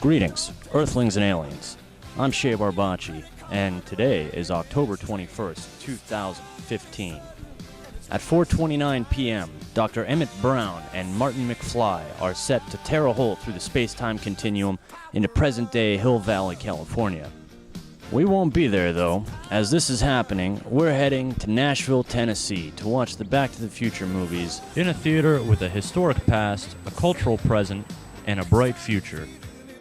Greetings, Earthlings and aliens. I'm Shea Barbaci, and today is October 21st, 2015. At 4:29 p.m., Dr. Emmett Brown and Martin McFly are set to tear a hole through the space-time continuum into present-day Hill Valley, California. We won't be there, though. As this is happening, we're heading to Nashville, Tennessee to watch the Back to the Future movies in a theater with a historic past, a cultural present, and a bright future.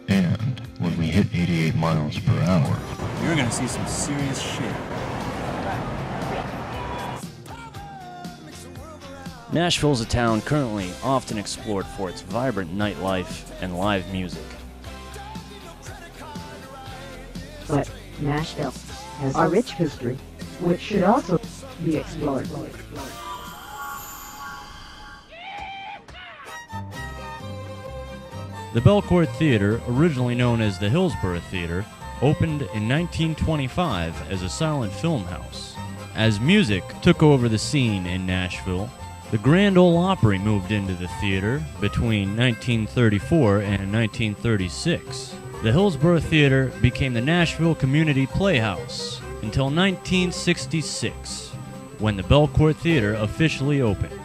And when we hit 88 miles per hour, you're gonna see some serious shit. Nashville's a town currently often explored for its vibrant nightlife and live music. But Nashville has a rich history, which should also be explored. The Belcourt Theater, originally known as the Hillsborough Theater, opened in 1925 as a silent film house. As music took over the scene in Nashville, the Grand Ole Opry moved into the theater between 1934 and 1936. The Hillsborough Theater became the Nashville Community Playhouse until 1966, when the Belcourt Theater officially opened.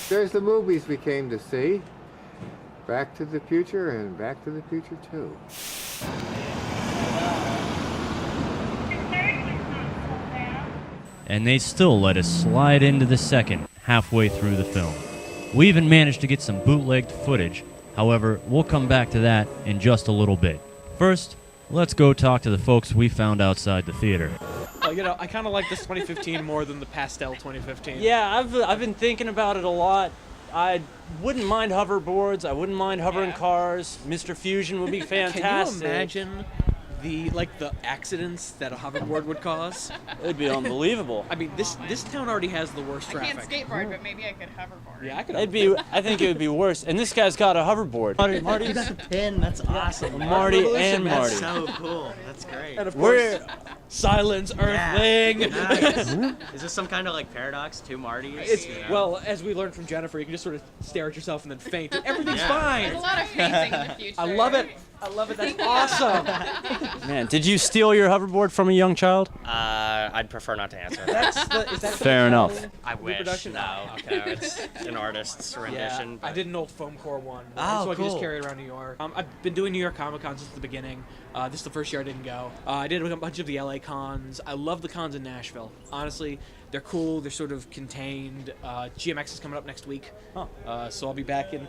There's the movies we came to see. Back to the Future and Back to the Future 2. And they still let us slide into the second halfway through the film. We even managed to get some bootlegged footage. However, we'll come back to that in just a little bit. First, let's go talk to the folks we found outside the theater. I kind of like this 2015 more than the pastel 2015. Yeah, I've been thinking about it a lot. I wouldn't mind hoverboards. I wouldn't mind hovering cars. Mr. Fusion would be fantastic. Can you imagine the accidents that a hoverboard would cause? It'd be unbelievable. I mean, this town already has the worst traffic. I can't skateboard, but maybe I could hoverboard. Yeah, I could. I think it would be worse. And this guy's got a hoverboard. Marty, you got a pin. That's awesome. Marty and Marty. That's so cool. That's great. And of course, silence, Earthling. Nice. Is this some kind of like paradox? Two Martys? Well, as we learned from Jennifer, you can just sort of stare at yourself and then faint. And everything's fine. There's a lot of fainting in the future. I love it. That's awesome. Man, did you steal your hoverboard from a young child? I'd prefer not to answer that. Is that Fair enough. I wish. Reproduction? No. Okay, it's an artist's rendition. Yeah, but I did an old foam core one, Oh, so I could just cool. carry it around New York. I've been doing New York Comic Con since the beginning. This is the first year I didn't go. I did a bunch of the LA cons. I love the cons in Nashville. Honestly, they're cool. They're sort of contained. GMX is coming up next week, so I'll be back in.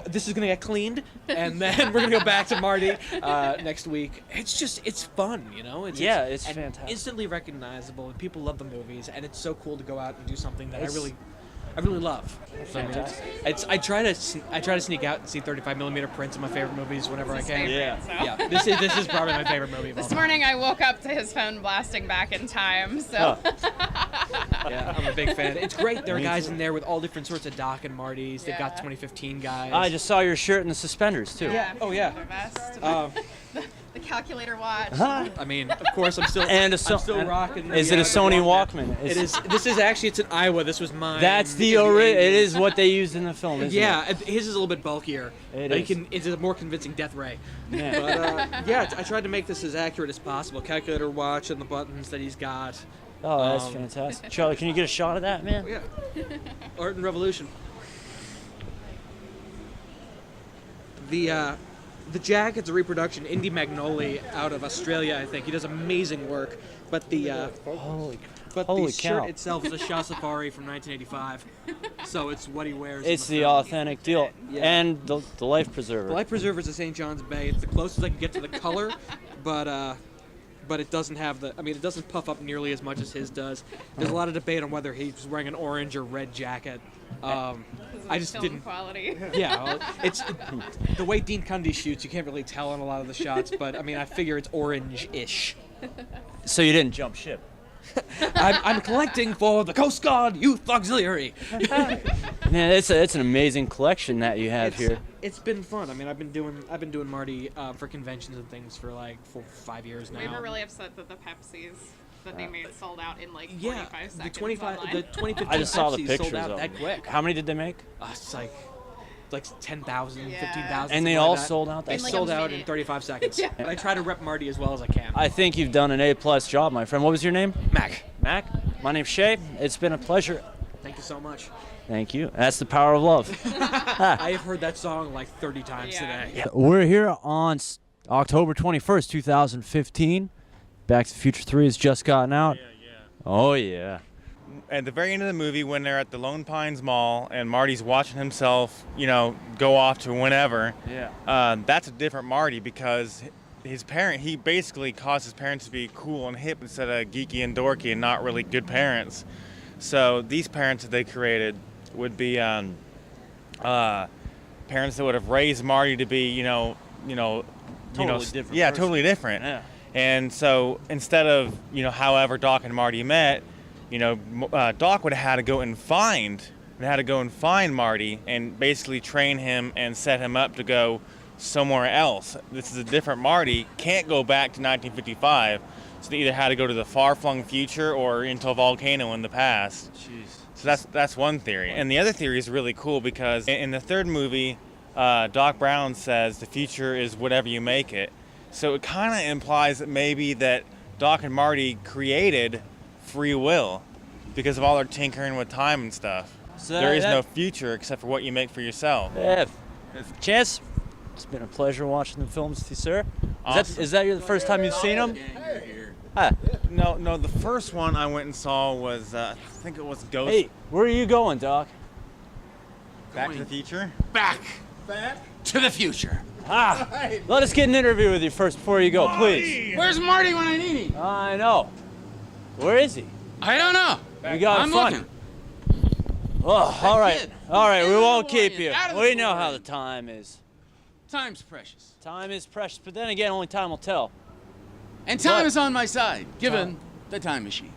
This is gonna get cleaned, and then we're gonna go back to Marty next week. It's fun, you know. It's and fantastic. instantly recognizable, and people love the movies, and it's so cool to go out and do something that I really love. I try to sneak out and see 35mm prints of my favorite movies whenever I can. Yeah. This is probably my favorite movie of all This time. morning I woke up to his phone blasting Back in Time, so. Yeah, I'm a big fan. It's great. There are guys in there with all different sorts of Doc and Martys. They've got 2015 guys. I just saw your shirt and the suspenders too. Yeah. Oh, yeah. The vest. The calculator watch. I mean, of course, I'm still rocking. Is it a Sony Walkman? It is. This is actually. It's an Iowa. This was mine. That's the in original. It 80s. is what they used in the film, isn't Yeah, it? his is a little bit bulkier. It's a more convincing death ray. Yeah. But I tried to make this as accurate as possible. Calculator watch and the buttons that he's got. Oh, that's fantastic. Charlie, can you get a shot of that, man? Yeah. Art and Revolution. The jacket's a reproduction. Indy Magnoli out of Australia, I think. He does amazing work. But the Holy shirt cow. itself is a Shah Safari from 1985. So it's what he wears. It's in the film. authentic deal. Yeah. And the life preserver. The Life Preserver is a St. John's Bay. It's the closest I can get to the color, but it doesn't have it doesn't puff up nearly as much as his does. There's a lot of debate on whether he's wearing an orange or red jacket. I just film didn't. Quality. Yeah, well, it's the way Dean Cundy shoots. You can't really tell on a lot of the shots, but I mean, I figure it's orange-ish. So you didn't jump ship? I'm collecting for the Coast Guard Youth Auxiliary. Man, it's an amazing collection that you have here. It's been fun. I mean, I've been doing Marty for conventions and things for like 5 years now. We were really upset that the Pepsis that they made sold out in like 45 seconds. The 2015 I just saw the Pepsis pictures sold out of that them. quick. How many did they make? It's like 10,000, Yeah. 15,000. And they something all like that. sold out. They In, like, sold a out in minute. 35 seconds. Yeah. I try to rep Marty as well as I can. I think you've done an A+ job, my friend. What was your name? Mac, Mac. My name's Shay. It's been a pleasure. thank you so much. Thank you. That's the power of love. I have heard that song like 30 times Yeah. today. We're here on October 21st, 2015. Back to the Future 3 has just gotten out. Oh, yeah. At the very end of the movie, when they're at the Lone Pines Mall and Marty's watching himself, go off to whenever, that's a different Marty because he basically caused his parents to be cool and hip instead of geeky and dorky and not really good parents. So these parents that they created would be parents that would have raised Marty to be, Totally different. Yeah, person. totally different. Yeah. And so instead of, however Doc and Marty met, Doc would have had to go and find Marty and basically train him and set him up to go somewhere else. This is a different Marty, can't go back to 1955, so they either had to go to the far-flung future or into a volcano in the past. Jeez. So that's one theory. And the other theory is really cool because in the third movie, Doc Brown says the future is whatever you make it. So it kind of implies that maybe that Doc and Marty created free will because of all their tinkering with time and stuff. So there is no future except for what you make for yourself. Yeah. Chance, it's been a pleasure watching the films with you, sir. Awesome. Is that the first time you've seen them? No, the first one I went and saw was, I think it was Ghost. Hey, where are you going, Doc? Back to the Future? Back to the future. Let us get an interview with you first before you go, please. Where's Marty when I need him? I know. Where is he? I don't know. We got I'm fun. looking. Oh, all right. kid. All right, we Get won't the keep DeLorean, you. out of the We know how DeLorean. the time is. Time's precious. Time is precious, but then again, only time will tell. And time But- is on my side, given the time machine.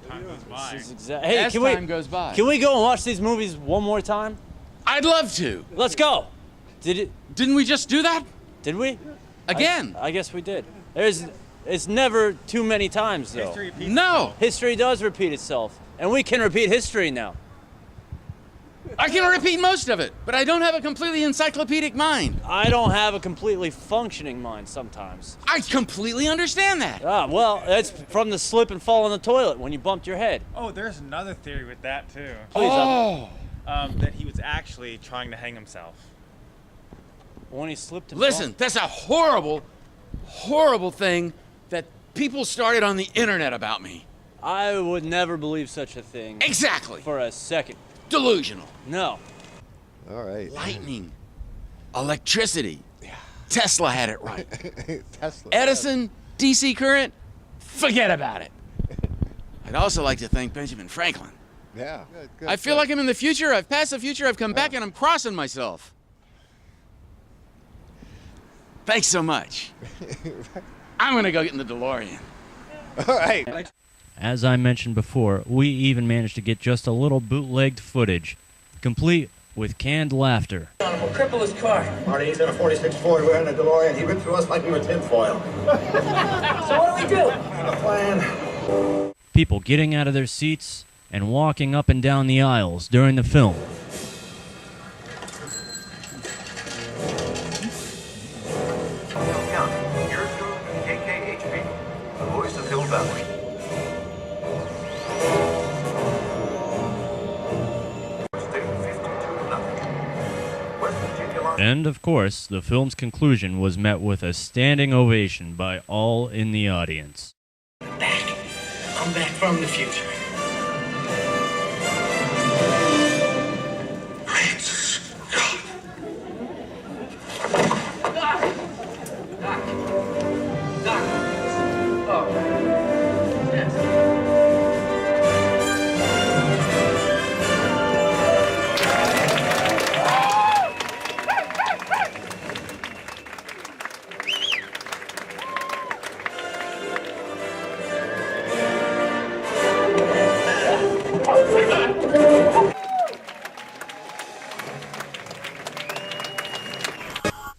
Time goes by. This is Hey, As time goes by. Can we go and watch these movies one more time? I'd love to. Let's go. Didn't we just do that? Did we? Again? I guess we did. It's never too many times, though. History repeats No. History does repeat itself, and we can repeat history now. I can repeat most of it, but I don't have a completely encyclopedic mind. I don't have a completely functioning mind sometimes. I completely understand that. Well, that's from the slip and fall in the toilet when you bumped your head. Oh, there's another theory with that too. Please, That he was actually trying to hang himself. when he slipped and Listen, that's a horrible, horrible thing that people started on the internet about me. I would never believe such a thing. Exactly. For a second. Delusional. No. All right. Lightning. Electricity. Tesla had it right. Tesla. Edison, DC current, forget about it. I'd also like to thank Benjamin Franklin. Yeah. Good, I feel like I'm in the future, I've passed the future, I've come back, and I'm crossing myself. Thanks so much. I'm gonna go get in the DeLorean. All right. As I mentioned before, we even managed to get just a little bootlegged footage, complete with canned laughter. We'll cripple his car. Marty, he's in a 46 Ford. We're in a DeLorean. He ripped through us like we were tinfoil. So what do we do? A plan. People getting out of their seats and walking up and down the aisles during the film. You're through KKHP, the voice of Hill Valley. And of course, the film's conclusion was met with a standing ovation by all in the audience. I'm back from the future.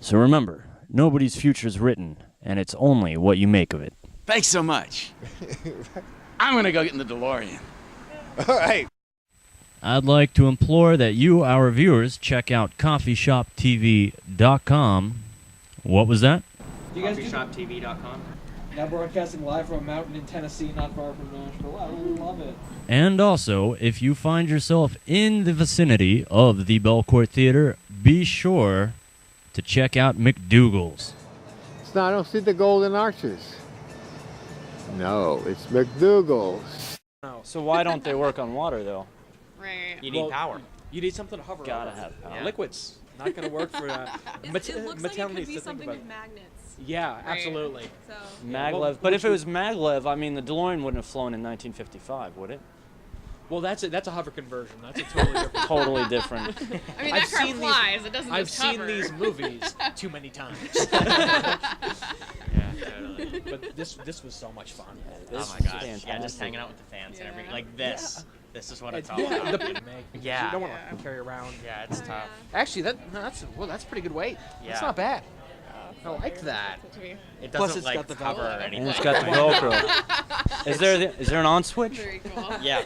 So remember, nobody's future's written, and it's only what you make of it. Thanks so much. I'm going to go get in the DeLorean. All right. I'd like to implore that you, our viewers, check out coffeeshoptv.com. What was that? You guys do Coffeeshoptv.com. now broadcasting live from a mountain in Tennessee, not far from Nashville. I love it. And also, if you find yourself in the vicinity of the Belcourt Theater, be sure to check out McDougal's. It's not, I don't see the golden arches. No, it's McDougal's. So why don't they work on water, though? Right. You need power. You need something to hover Gotta over. have power. Yeah. Liquids. Not going to work for It looks like it could be something with magnets. Yeah, Right. absolutely. So Maglev. well, But if it was maglev, I mean, the DeLorean wouldn't have flown in 1955, would it? Well, that's a hover conversion. That's a totally different. Totally different. I mean, that car flies. It doesn't I've just seen hover. these movies too many times. Yeah, totally. But this was so much fun. Oh my gosh. Yeah, just hanging out with the fans and everything. Like this. This is what it's all about. You don't want to carry around. Yeah, it's tough. Actually, that's pretty good weight. That's Yeah. not bad. I like that. It Plus doesn't it's like got the cover Velcro. anything. And it's got the Velcro. Is there an on switch? Very cool. Yeah.